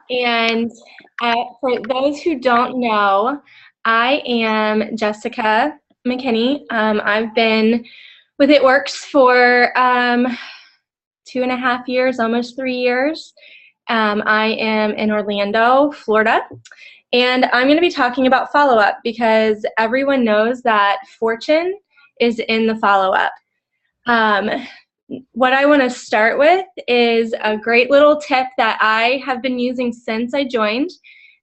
And for those who don't know, I am Jessica McKinney. I've been with It Works for 2.5 years, almost 3 years. I am in Orlando, Florida, and I'm going to be talking about follow-up because everyone knows that fortune is in the follow-up. What I want to start with is a great little tip that I have been using since I joined.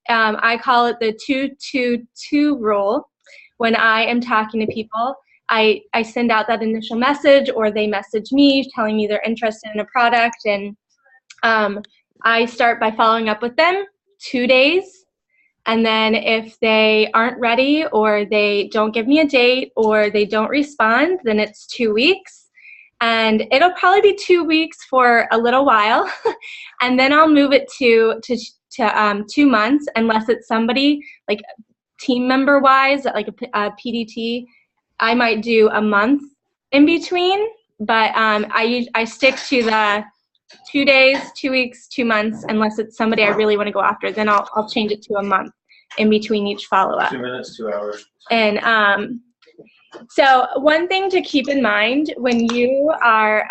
I call it the 2-2-2 rule. When I am talking to people, I send out that initial message, or they message me telling me they're interested in a product, and I start by following up with them 2 days. And then if they aren't ready, or they don't give me a date, or they don't respond, then it's 2 weeks. And it'll probably be 2 weeks for a little while. And then I'll move it to 2 months, unless it's somebody like team member wise, like a PDT. I might do a month in between, but I stick to the 2 days, 2 weeks, 2 months, unless it's somebody I really want to go after. Then I'll change it to a month in between each follow-up. 2 minutes, 2 hours. And so one thing to keep in mind when you are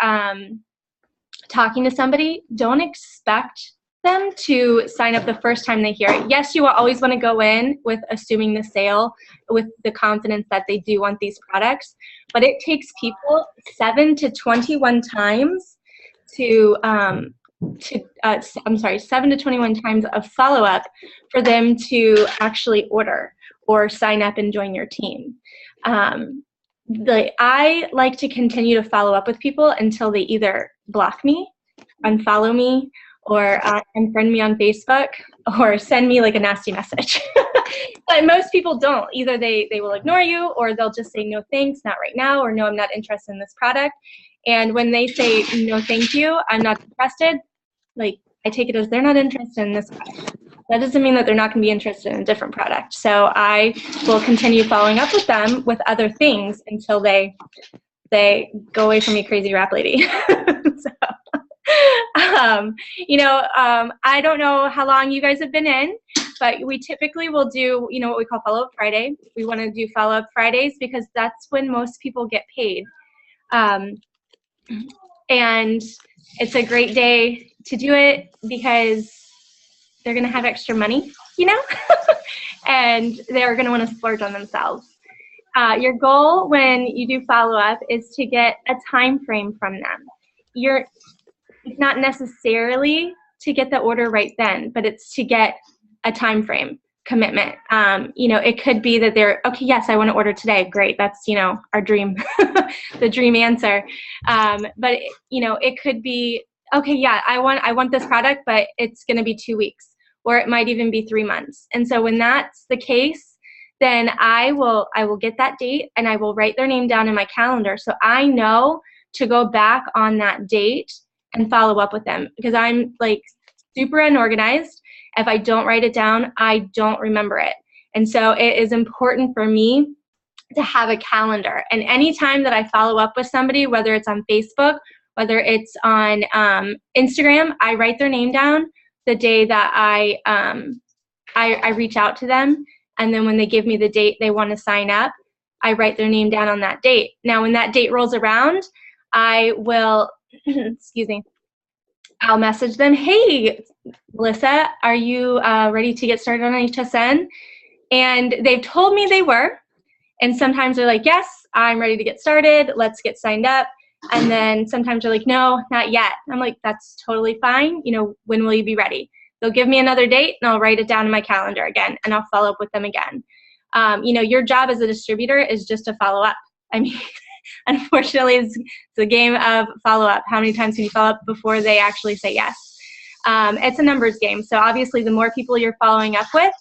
talking to somebody, don't expect them to sign up the first time they hear it. Yes, you will always want to go in with assuming the sale, with the confidence that they do want these products, but it takes people 7 to 21 times 7 to 21 times of follow-up for them to actually order or sign up and join your team. I like to continue to follow up with people until they either block me, unfollow me, or unfriend me on Facebook, or send me like a nasty message. But most people don't. Either they will ignore you, or they'll just say no thanks, not right now, or no, I'm not interested in this product. And when they say no thank you, I'm not interested, like I take it as they're not interested in this product. That doesn't mean that they're not going to be interested in a different product. So I will continue following up with them with other things until they go away from me, crazy rap lady. I don't know how long you guys have been in, but we typically will do, what we call Follow-Up Friday. We want to do Follow-Up Fridays because that's when most people get paid. And it's a great day to do it because they're going to have extra money, and they're going to want to splurge on themselves. Your goal when you do follow-up is to get a time frame from them. It's not necessarily to get the order right then, but it's to get a time frame commitment. It could be that they're, okay, yes, I want to order today. Great. That's, our dream, the dream answer. But it could be, okay, yeah, I want this product, but it's going to be 2 weeks, or it might even be 3 months. And so when that's the case, then I will get that date, and I will write their name down in my calendar, so I know to go back on that date and follow up with them, because I'm like super unorganized. If I don't write it down, I don't remember it. And so it is important for me to have a calendar. And anytime that I follow up with somebody, whether it's on Facebook, whether it's on Instagram, I write their name down the day that I reach out to them. And then when they give me the date they want to sign up, I write their name down on that date. Now, when that date rolls around, I will, I'll message them, hey, Melissa, are you ready to get started on HSN? And they've told me they were. And sometimes they're like, yes, I'm ready to get started. Let's get signed up. And then sometimes they're like, no, not yet. I'm like, that's totally fine. When will you be ready? They'll give me another date, and I'll write it down in my calendar again, and I'll follow up with them again. Your job as a distributor is just to follow up. I mean, unfortunately, it's a game of follow-up. How many times can you follow up before they actually say yes? It's a numbers game. So obviously, the more people you're following up with,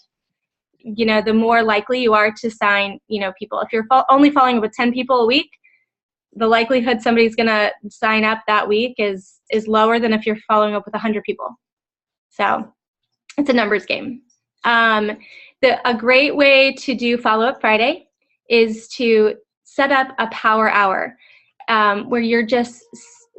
the more likely you are to sign, people. If you're only following up with 10 people a week, the likelihood somebody's going to sign up that week is lower than if you're following up with 100 people. So it's a numbers game. A great way to do Follow-Up Friday is to set up a power hour where you're just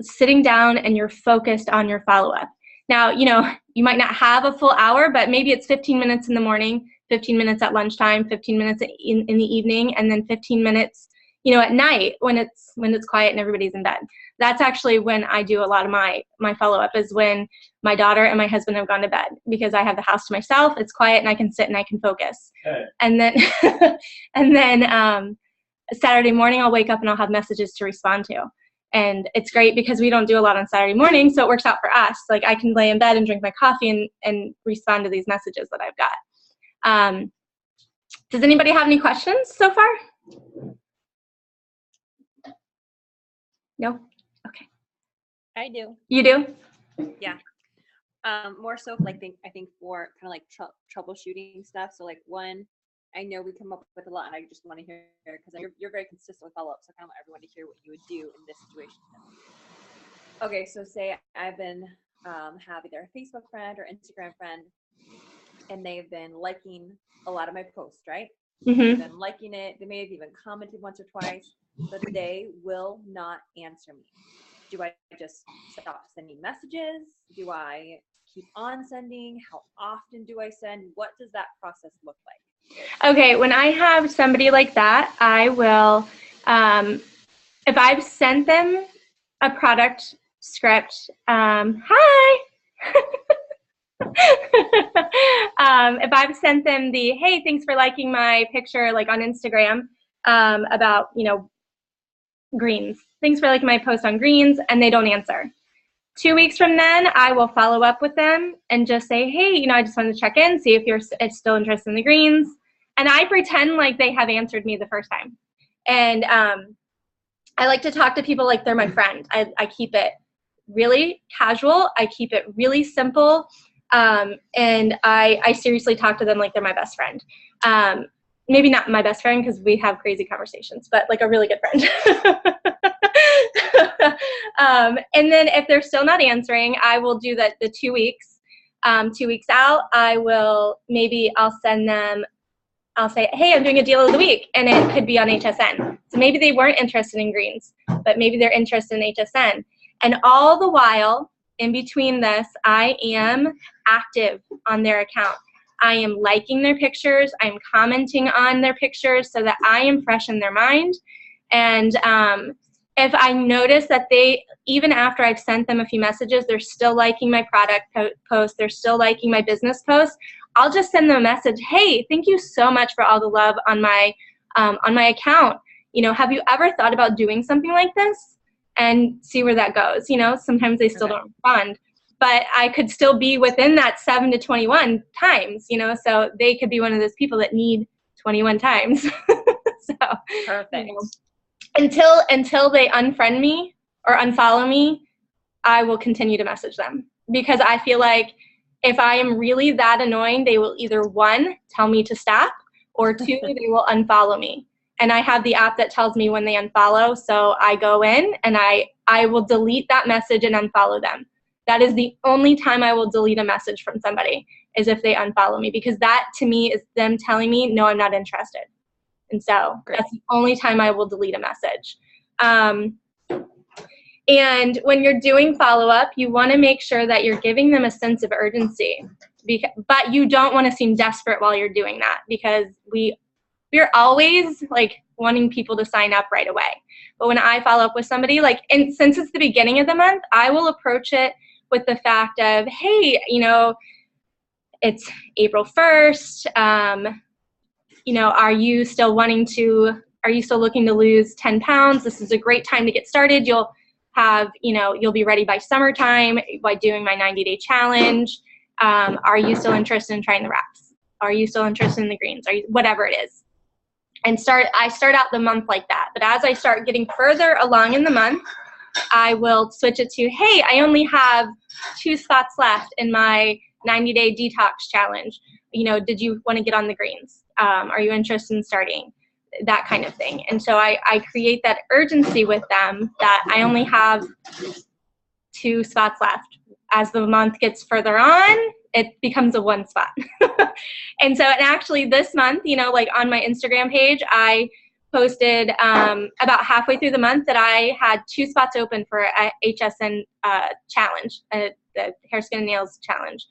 sitting down and you're focused on your follow-up. Now, you might not have a full hour, but maybe it's 15 minutes in the morning, 15 minutes at lunchtime, 15 minutes in the evening, and then 15 minutes, at night when it's quiet and everybody's in bed. That's actually when I do a lot of my follow-up, is when my daughter and my husband have gone to bed, because I have the house to myself, it's quiet, and I can sit and I can focus. Okay. And then Saturday morning I'll wake up and I'll have messages to respond to. And it's great because we don't do a lot on Saturday morning, so it works out for us. Like, I can lay in bed and drink my coffee and respond to these messages that I've got. Does anybody have any questions so far? No? Okay. I do. You do? Yeah. More so I think for kind of like troubleshooting stuff. So like, one, I know we come up with a lot, and I just want to hear, because you're very consistent with follow-up, so I kind of want everyone to hear what you would do in this situation. Okay, so say I've been have either a Facebook friend or Instagram friend, and they've been liking a lot of my posts, right? Mm-hmm. They've been liking it. They may have even commented once or twice, but they will not answer me. Do I just stop sending messages? Do I keep on sending? How often do I send? What does that process look like? Okay, when I have somebody like that, I will, if I've sent them a product script, hi! If I've sent them the, hey, thanks for liking my picture, like on Instagram, about, greens. Thanks for liking my post on greens, and they don't answer. 2 weeks from then, I will follow up with them and just say, hey, I just wanted to check in, see if you're still interested in the greens. And I pretend like they have answered me the first time. And I like to talk to people like they're my friend. I keep it really casual. I keep it really simple. And I seriously talk to them like they're my best friend. Maybe not my best friend, because we have crazy conversations, but like a really good friend. And then if they're still not answering, I will do that the 2 weeks. 2 weeks out, I'll send them, I'll say, hey, I'm doing a deal of the week, and it could be on HSN. So maybe they weren't interested in greens, but maybe they're interested in HSN. And all the while, in between this, I am active on their account. I am liking their pictures. I'm commenting on their pictures so that I am fresh in their mind. And if I notice that they, even after I've sent them a few messages, they're still liking my product post, they're still liking my business post, I'll just send them a message, hey, thank you so much for all the love on my account. Have you ever thought about doing something like this? And see where that goes. Sometimes they still don't respond. But I could still be within that 7 to 21 times, so they could be one of those people that need 21 times. So, perfect. Until they unfriend me or unfollow me, I will continue to message them, because I feel like if I am really that annoying, they will either 1, tell me to stop, or 2, they will unfollow me. And I have the app that tells me when they unfollow, so I go in and I will delete that message and unfollow them. That is the only time I will delete a message from somebody, is if they unfollow me, because that to me is them telling me, no, I'm not interested. And so that's the only time I will delete a message. And when you're doing follow-up, you want to make sure that you're giving them a sense of urgency, but you don't want to seem desperate while you're doing that, because we're always like wanting people to sign up right away. But when I follow up with somebody, and since it's the beginning of the month, I will approach it with the fact of, hey, it's April 1st. Are you still looking to lose 10 pounds? This is a great time to get started. You'll be ready by summertime by doing my 90-day challenge. Are you still interested in trying the wraps? Are you still interested in the greens? Whatever it is. And I start out the month like that. But as I start getting further along in the month, I will switch it to, hey, I only have 2 spots left in my 90-day detox challenge. Did you want to get on the greens? Are you interested in starting? That kind of thing. And so I create that urgency with them that I only have 2 spots left. As the month gets further on, it becomes a 1 spot. And actually this month, on my Instagram page, I posted about halfway through the month that I had 2 spots open for a HSN challenge, the the Hair, Skin, and Nails challenge.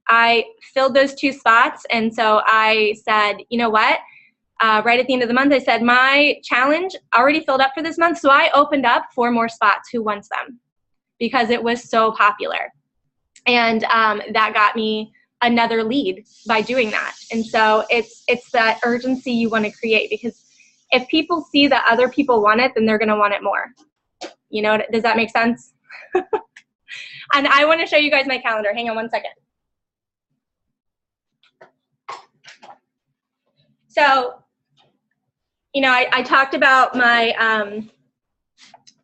I filled those 2 spots, and so I said, you know what? Right at the end of the month, I said, my challenge already filled up for this month, so I opened up 4 more spots. Who wants them? Because it was so popular. And that got me another lead by doing that. And so it's that urgency you want to create, because if people see that other people want it, then they're going to want it more. You know, does that make sense? And I want to show you guys my calendar. Hang on one second. So, you know, I talked about my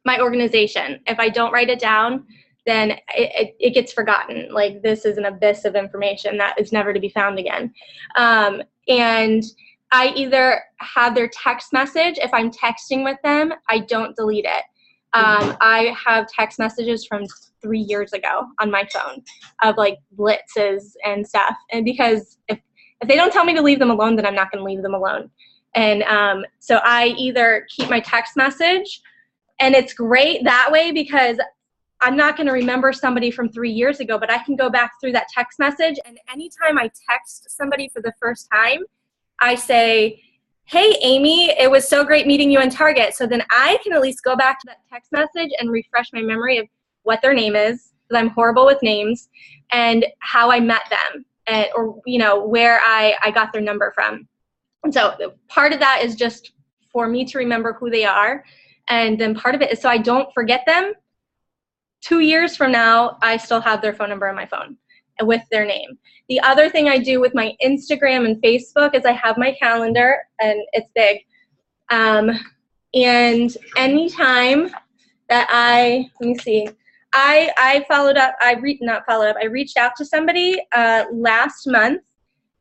my organization. If I don't write it down, then it gets forgotten. Like, this is an abyss of information that is never to be found again. And I either have their text message. If I'm texting with them, I don't delete it. I have text messages from 3 years ago on my phone of like blitzes and stuff. And because if they don't tell me to leave them alone, then I'm not going to leave them alone. And so I either keep my text message, and it's great that way because I'm not going to remember somebody from 3 years ago, but I can go back through that text message. And anytime I text somebody for the first time, I say, hey, Amy, it was so great meeting you in Target. So then I can at least go back to that text message and refresh my memory of what their name is, because I'm horrible with names, and how I met them, and, or, you know, where I got their number from. And so part of that is just for me to remember who they are. And then part of it is so I don't forget them. 2 years from now, I still have their phone number on my phone with their name. The other thing I do with my Instagram and Facebook is I have my calendar, and it's big. And anytime that let me see, I followed up, not followed up, I reached out to somebody last month,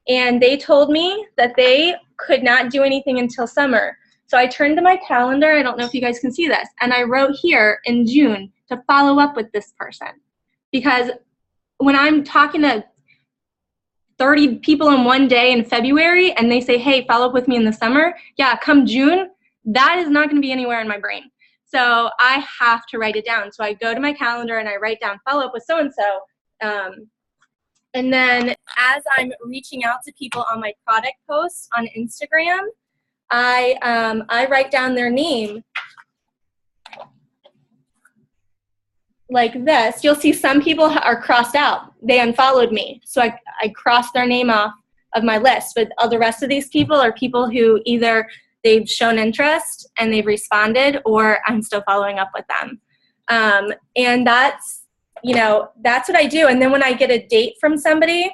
and they told me that they could not do anything until summer. So I turned to my calendar, I don't know if you guys can see this, and I wrote here in June to follow up with this person. Because when I'm talking to 30 people in one day in February and they say, hey, follow up with me in the summer, yeah, come June, that is not going to be anywhere in my brain. So I have to write it down. So I go to my calendar and I write down follow up with so-and-so. And then as I'm reaching out to people on my product posts on Instagram, I write down their name like this. You'll see some people are crossed out. They unfollowed me. So I crossed their name off of my list. But all the rest of these people are people who either they've shown interest and they've responded, or I'm still following up with them. And that's, you know, that's what I do. And then when I get a date from somebody,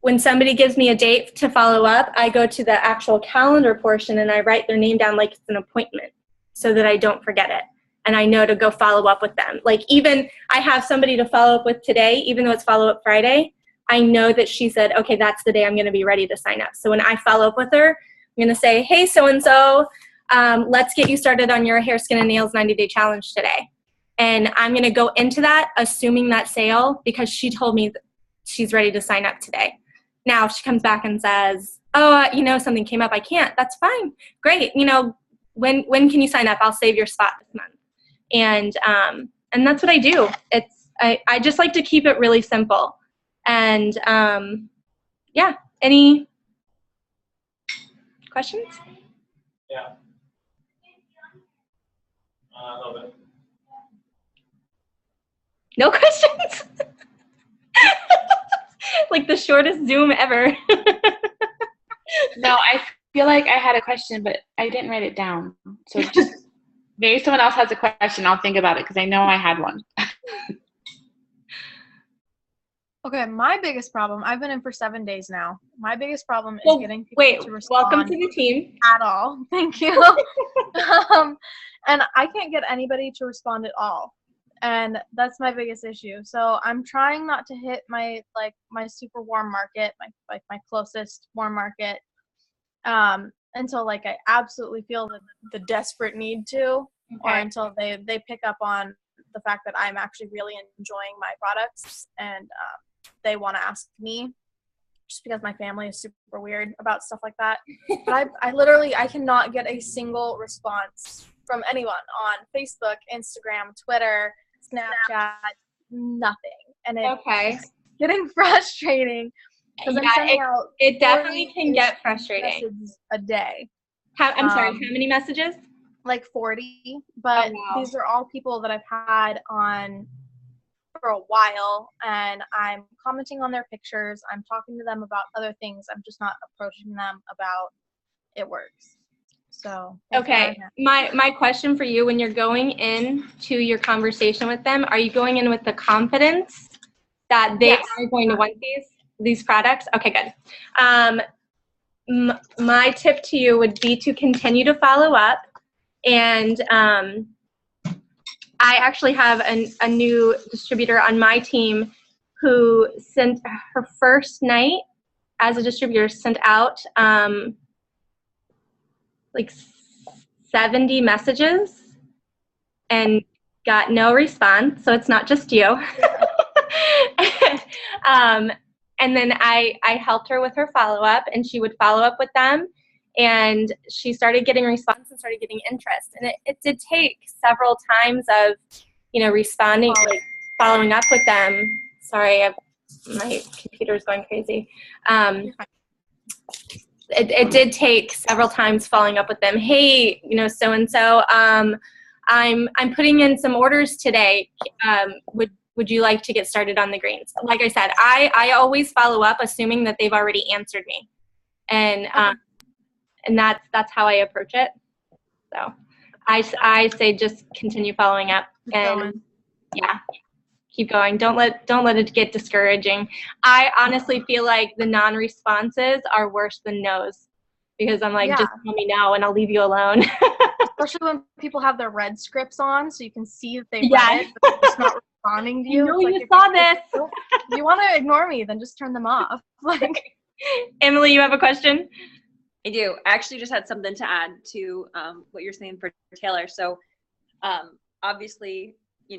when somebody gives me a date to follow up, I go to the actual calendar portion and I write their name down like it's an appointment so that I don't forget it. And I know to go follow up with them. Like, even I have somebody to follow up with today, even though it's follow up Friday, I know that she said, okay, that's the day I'm going to be ready to sign up. So when I follow up with her, I'm going to say, hey, so-and-so, let's get you started on your Hair, Skin, and Nails 90-day challenge today. And I'm going to go into that assuming that sale because she told me that she's ready to sign up today. Now, if she comes back and says, oh, you know, something came up, I can't, that's fine. Great. You know, when can you sign up? I'll save your spot this month. And that's what I do. I just like to keep it really simple. And yeah, any questions? Yeah. I love it. No questions? Like the shortest Zoom ever. No, I feel like I had a question, but I didn't write it down. So just maybe someone else has a question. I'll think about it because I know I had one. Okay, my biggest problem, I've been in for 7 days now. My biggest problem is getting people to respond. Welcome to the team. At all. Thank you. And I can't get anybody to respond at all. And that's my biggest issue. So I'm trying not to hit my super warm market, my closest warm market, until like I absolutely feel the desperate need to, okay, or until they pick up on the fact that I'm actually really enjoying my products and they want to ask me, just because my family is super weird about stuff like that. But I literally cannot get a single response from anyone on Facebook, Instagram, Twitter, Snapchat, nothing. And it's Okay. getting frustrating because I'm Yeah, sending out it definitely 40 can get frustrating. messages a day. I'm sorry, Um, how many messages? Like 40, but Oh, wow. these are all people that I've had on for a while, and I'm commenting on their pictures. I'm talking to them about other things. I'm just not approaching them about it works. So that's where Okay, I'm at. my question for you, when you're going in to your conversation with them, are you going in with the confidence that they Yes. are going to want these products? Okay, good. My tip to you would be to continue to follow up, and I actually have a new distributor on my team who sent her first night as a distributor, sent out like 70 messages and got no response. So it's not just you. And then I helped her with her follow-up, and she would follow up with them, and she started getting response and started getting interest. And it did take several times of, responding, like following up with them. Sorry, my computer's going crazy. It did take several times following up with them. Hey, so-and-so, I'm putting in some orders today. Would you like to get started on the greens? Like I said, I always follow up assuming that they've already answered me. And that's how I approach it. So I say just continue following up and yeah, keep going. Don't let it get discouraging. I honestly feel like the non-responses are worse than no's, because I'm like, Yeah. just tell me no and I'll leave you alone. Especially when people have their red scripts on, so you can see that they Yeah. read it, but they're just not responding to you. No, It's like, you if saw this. If you want to ignore me, then just turn them off. Like, Emily, you have a question? I do. I actually just had something to add to what you're saying for Taylor. So obviously, you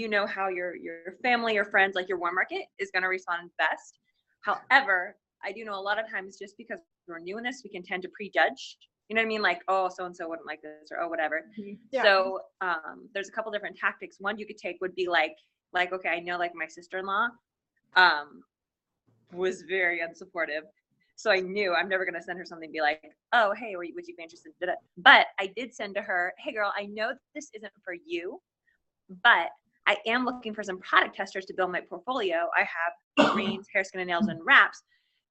know how your family or friends, like your warm market, is going to respond best. However, I do know a lot of times, just because we're new in this, we can tend to prejudge. You know what I mean? Like, oh, so-and-so wouldn't like this, or oh, whatever. Yeah. So there's a couple different tactics. One you could take would be like, okay, I know like my sister-in-law was very unsupportive. So I knew I'm never going to send her something and be like, oh, hey, would you be interested in it? But I did send to her, hey, girl, I know this isn't for you, but I am looking for some product testers to build my portfolio. I have greens, hair, skin, and nails, and wraps.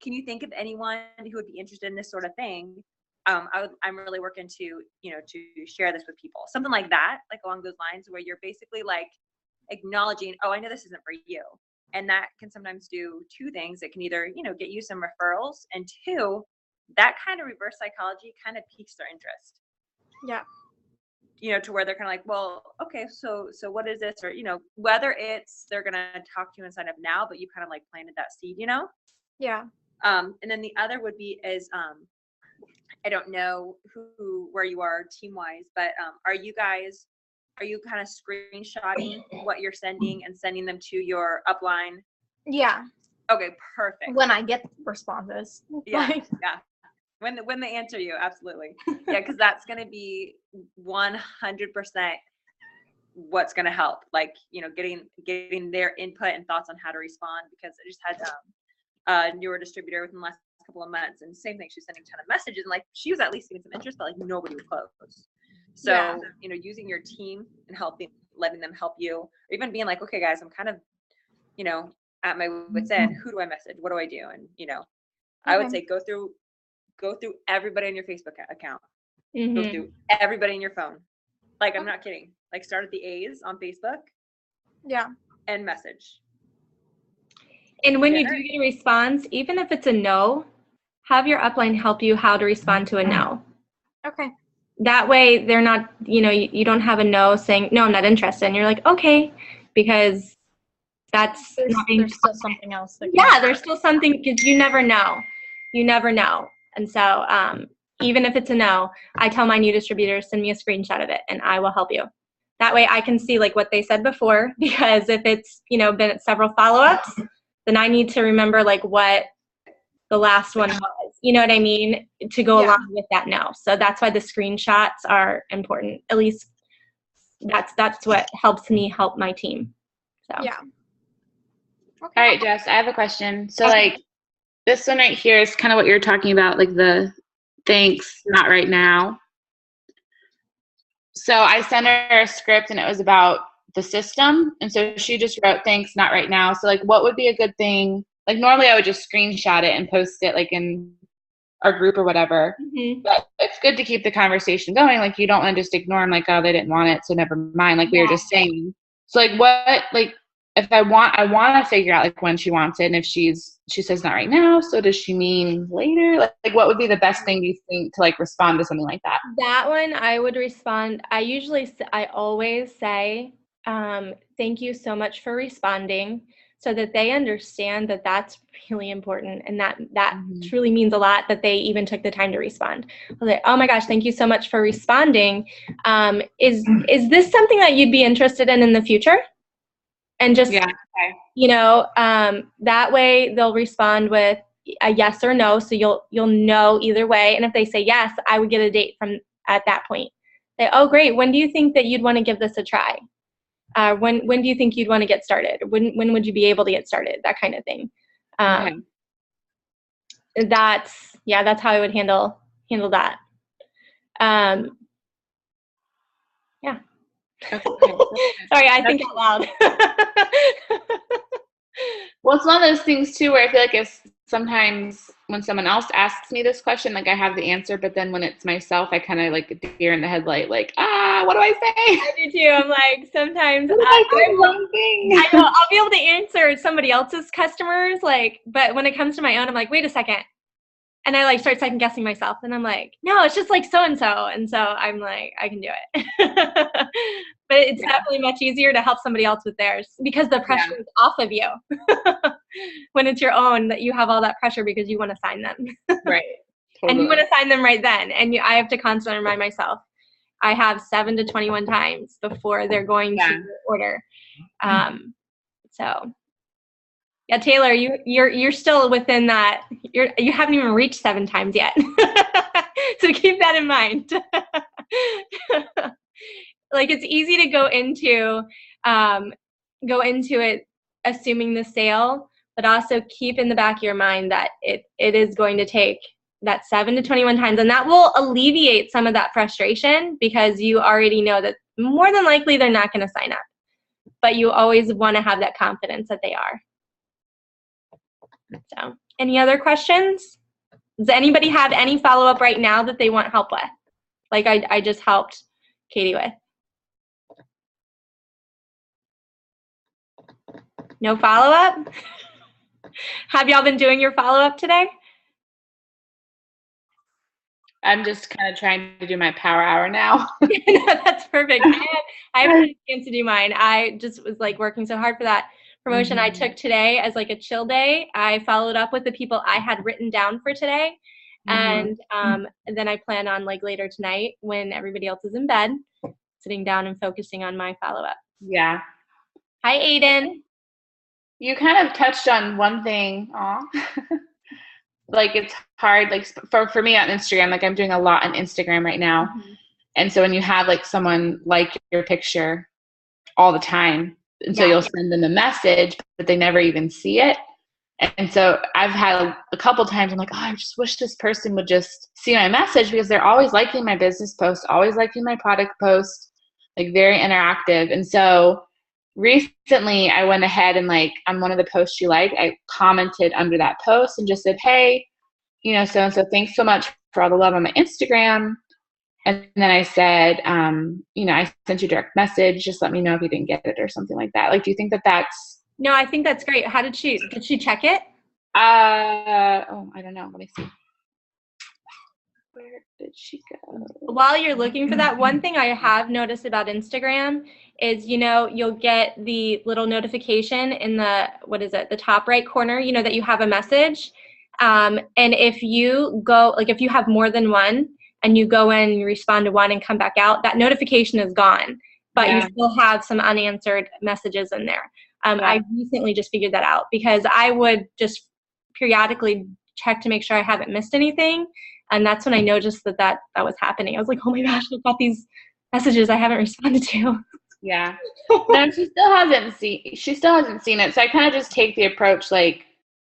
Can you think of anyone who would be interested in this sort of thing? I'm really working to share this with people. Something like that, like along those lines, where you're basically like acknowledging, oh, I know this isn't for you. And that can sometimes do two things. It can either, get you some referrals, and two, that kind of reverse psychology kind of piques their interest. yeah. To where they're kind of like, well, okay, so what is this? Or, whether it's they're going to talk to you and sign up now, but you kind of like planted that seed, Yeah. And then the other would be is, I don't know where you are team-wise, but are you kind of screenshotting what you're sending and sending them to your upline? Yeah. Okay, perfect. When I get responses. Yeah, Like, yeah. When they answer you, absolutely. Yeah, because that's going to be 100% what's going to help. Like, getting their input and thoughts on how to respond. Because I just had a newer distributor within the last couple of months, and same thing. She was sending a ton of messages, and like she was at least getting some interest, but like nobody would close. So Yeah. using your team and letting them help you, or even being like, okay, guys, I'm kind of, at my wit's end. Who do I message? What do I do? And I would Okay. say go through everybody on your Facebook account. Mm-hmm. Go through everybody in your phone. Like, I'm not kidding. Like, start at the A's on Facebook Yeah. and message. And when you do get a response, even if it's a no, have your upline help you how to respond to a no. Okay. That way they're not, you don't have a no saying, no, I'm not interested. And you're like, okay, because that's not being There's still something else. That yeah, there's still something, because you never know. You never know. And so even if it's a no, I tell my new distributors, send me a screenshot of it and I will help you. That way I can see like what they said before, because if it's, been at several follow-ups, then I need to remember like what the last one was, You know what I mean? To go Yeah. along with that no. So that's why the screenshots are important. At least that's what helps me help my team. So Yeah. All right, Jess, I have a question. So Okay. like this one right here is kind of what you're talking about, like the thanks, not right now. So I sent her a script and it was about the system. And so she just wrote thanks, not right now. So like what would be a good thing? Like normally I would just screenshot it and post it like in our group or whatever. Mhm. But it's good to keep the conversation going. Like you don't want to just ignore them like, oh, they didn't want it, so never mind. Like we were just saying. So like what, like if I want to figure out like when she wants it, and if she says not right now, so does she mean later? Like what would be the best thing, do you think, to like respond to something like that? That one I would respond. I always say, thank you so much for responding, so that they understand that that's really important and that Mhm. truly means a lot that they even took the time to respond. I'll say, oh my gosh, thank you so much for responding. Is this something that you'd be interested in the future? And just, Yeah. Okay. you know, that way they'll respond with a yes or no, so you'll know either way. And if they say yes, I would get a date from at that point. Say, oh great, when do you think that you'd want to give this a try? When do you think you'd want to get started? When would you be able to get started? That kind of thing. Okay. That's how I would handle that. Yeah. Okay. Sorry, I think out loud. Well, it's one of those things too where I feel like if sometimes when someone else asks me this question, like I have the answer, but then when it's myself, I kind of like a deer in the headlight, like, what do I say? I do too. I'm like, sometimes What if I say the wrong thing? I know I'll be able to answer somebody else's customers, like, but when it comes to my own, I'm like, wait a second. And I like start second guessing myself, and I'm like, no, it's just like so and so. And so I'm like, I can do it. But it's definitely much easier to help somebody else with theirs because the pressure is off of you. When it's your own, that you have all that pressure because you want to sign them. Right. Totally. And you want to sign them right then. And I have to constantly remind myself, I have 7 to 21 times before they're going to order. So yeah, Taylor, you're still within that. You haven't even reached 7 times yet. So keep that in mind. Like it's easy to go into it assuming the sale, but also keep in the back of your mind that it is going to take that 7 to 21 times, and that will alleviate some of that frustration because you already know that more than likely they're not going to sign up, but you always want to have that confidence that they are. So, any other questions? Does anybody have any follow-up right now that they want help with? Like I just helped Katie with. No follow-up? Have y'all been doing your follow-up today? I'm just kind of trying to do my power hour now. No, that's perfect. I haven't had a chance to do mine. I just was like working so hard for that promotion. I took today as like a chill day. I followed up with the people I had written down for today. And then I plan on like later tonight when everybody else is in bed, sitting down and focusing on my follow-up. Yeah. Hi, Aiden. You kind of touched on one thing. Like it's hard, like for me on Instagram, like I'm doing a lot on Instagram right now. And so when you have like someone like your picture all the time, and so you'll send them a message, but they never even see it. And so I've had a couple times I'm like, oh, I just wish this person would just see my message because they're always liking my business post, always liking my product post, like very interactive. And so recently I went ahead and like on one of the posts you liked, I commented under that post and just said, hey, so-and-so, thanks so much for all the love on my Instagram. And then I said, I sent you a direct message. Just let me know if you didn't get it or something like that. Like, do you think that that's... No, I think that's great. How did she check it? I don't know. Let me see. Where did she go? While you're looking for that, one thing I have noticed about Instagram is, you'll get the little notification in the top right corner, that you have a message. And if you go, like if you have more than one and you go in and you respond to one and come back out, that notification is gone, but you still have some unanswered messages in there. I recently just figured that out because I would just periodically check to make sure I haven't missed anything. And that's when I noticed that was happening. I was like, oh my gosh, I've got these messages I haven't responded to. Yeah. No, she still hasn't seen it. So I kind of just take the approach, like,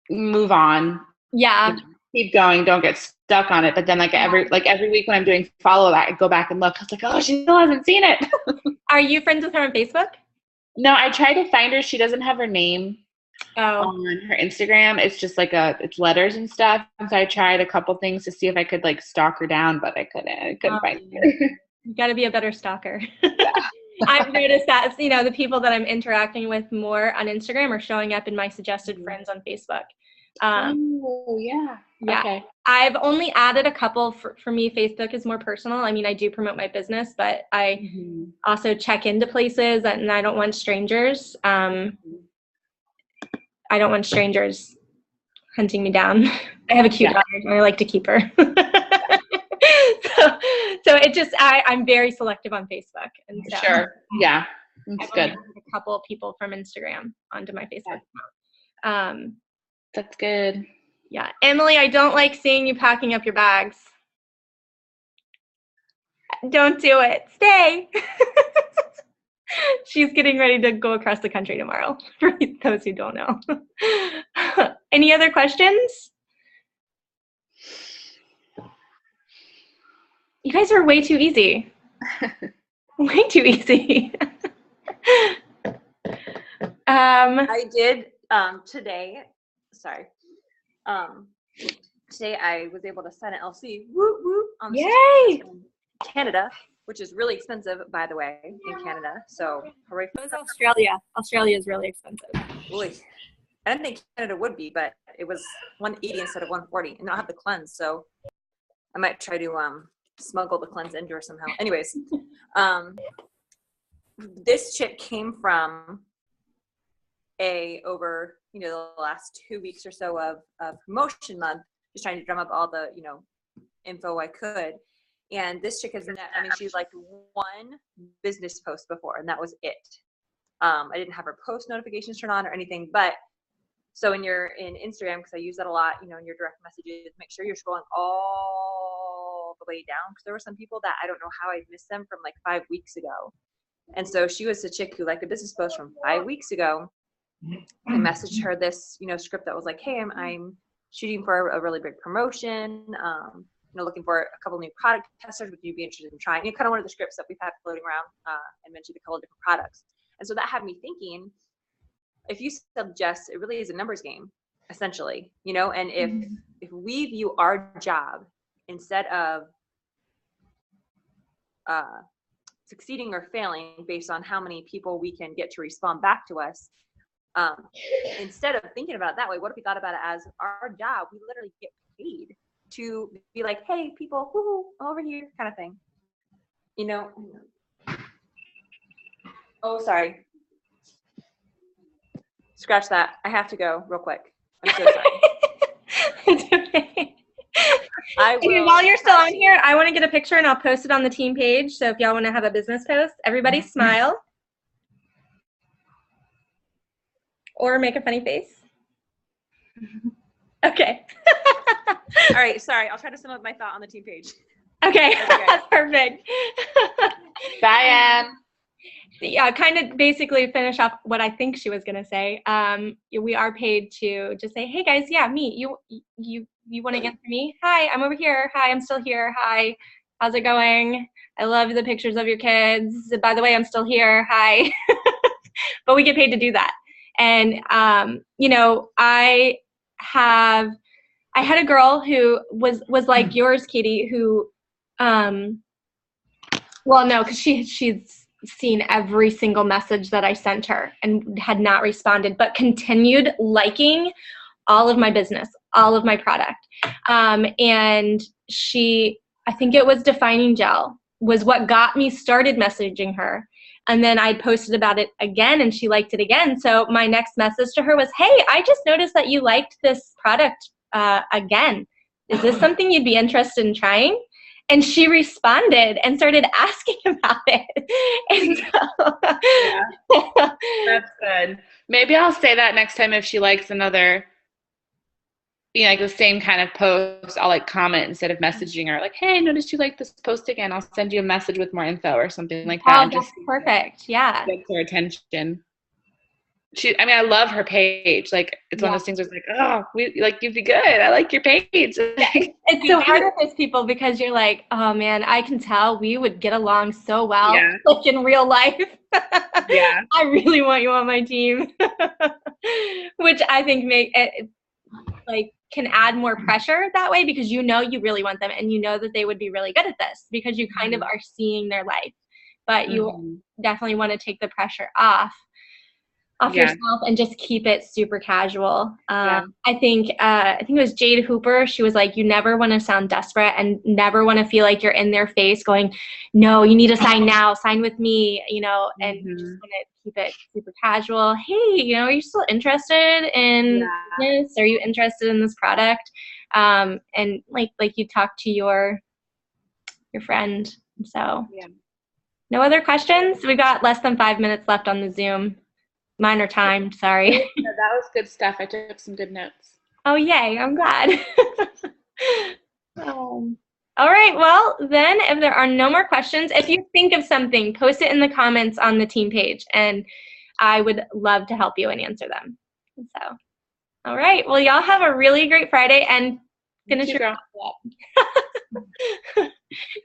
move on. Yeah. Keep going. Don't get stuck on it. But then every week when I'm doing follow, I go back and look. I was like, oh, she still hasn't seen it. Are you friends with her on Facebook? No, I tried to find her. She doesn't have her name on her Instagram. It's just it's letters and stuff. And so I tried a couple things to see if I could like stalk her down, but I couldn't find her. You got to be a better stalker. I've noticed that, the people that I'm interacting with more on Instagram are showing up in my suggested friends on Facebook. Oh, yeah. Yeah. Okay. I've only added a couple. For me, Facebook is more personal. I mean, I do promote my business, but I also check into places, and I don't want strangers. I don't want strangers hunting me down. I have a cute daughter, and I like to keep her. So it just, I'm very selective on Facebook. And so Sure. Yeah. That's good. A couple of people from Instagram onto my Facebook account. That's good. Yeah. Emily, I don't like seeing you packing up your bags. Don't do it. Stay. She's getting ready to go across the country tomorrow, for those who don't know. Any other questions? You guys are way too easy. Way too easy. I did today. Sorry. Today I was able to sign an LC. Whoop whoop. Yay! In Canada, which is really expensive, by the way, in Canada. So hooray for It was Australia. Australia is really expensive. Boy, I didn't think Canada would be, but it was 180 instead of 140, and I don't have the cleanse, so I might try to smuggle the cleanse into her somehow. Anyways, this chip came from over the last 2 weeks or so of promotion month, just trying to drum up all the info I could. And this chick she's like one business post before, and that was it. I didn't have her post notifications turned on or anything, but so in Instagram, because I use that a lot, in your direct messages, make sure you're scrolling all the way down, because there were some people that I don't know how I missed them from like 5 weeks ago. And so she was the chick who liked a business post from 5 weeks ago. I messaged her this, script that was like, hey, I'm shooting for a really big promotion, looking for a couple new product testers. Would you be interested in trying? Kind of one of the scripts that we've had floating around, and mentioned a couple of different products. And so that had me thinking, if you suggest, it really is a numbers game, essentially, and if we view our job instead of succeeding or failing based on how many people we can get to respond back to us, instead of thinking about it that way, what if we thought about it as our job? We literally get paid to be like, hey, people, woo, over here, kind of thing. Oh, sorry. Scratch that. I have to go real quick. I'm so sorry. It's okay. Okay, while you're still on here, I want to get a picture and I'll post it on the team page. So if y'all want to have a business post, everybody smile. Or make a funny face. Okay. All right, sorry. I'll try to sum up my thought on the team page. Okay, that's perfect. Bye, Anne. Yeah, kind of basically finish off what I think she was gonna say. We are paid to just say, hey guys, yeah, me. You want to answer me? Hi, I'm over here. Hi, I'm still here. Hi, how's it going? I love the pictures of your kids. By the way, I'm still here. Hi. But we get paid to do that. And I had a girl who was like yours, Katie, who because she's seen every single message that I sent her and had not responded, but continued liking all of my business, all of my product. And I think it was Defining Gel was what got me started messaging her. And then I posted about it again and she liked it again. So my next message to her was, hey, I just noticed that you liked this product again. Is this something you'd be interested in trying? And she responded and started asking about it. And so, That's good. Maybe I'll say that next time if she likes another like the same kind of post, I'll like comment instead of messaging her like, hey, I noticed you like this post again. I'll send you a message with more info or something like that. Oh, and that's just perfect. Yeah. gets her attention. I love her page. Like, it's one of those things where it's like, oh, you'd be good. I like your page. It's so hard with those people because you're like, oh man, I can tell we would get along so well, Yeah. like in real life. Yeah. I really want you on my team, which I think can add more pressure that way because you really want them and you know that they would be really good at this because you kind of are seeing their life, but you definitely want to take the pressure off yourself and just keep it super casual. I think it was Jade Hooper. She was like, you never want to sound desperate and never want to feel like you're in their face going, no, you need to sign now, sign with me, and you just want to keep it super casual. Hey, are you still interested in this? Are you interested in this product? And like you talk to your friend. So no other questions? We got less than 5 minutes left on the Zoom. Mine are timed, sorry. No, that was good stuff. I took some good notes. Oh, yay, I'm glad. All right, well, then if there are no more questions, if you think of something, post it in the comments on the team page, and I would love to help you and answer them. So, all right, well, y'all have a really great Friday, and finish your follow-up.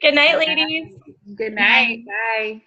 Good night, ladies. Good night. Bye.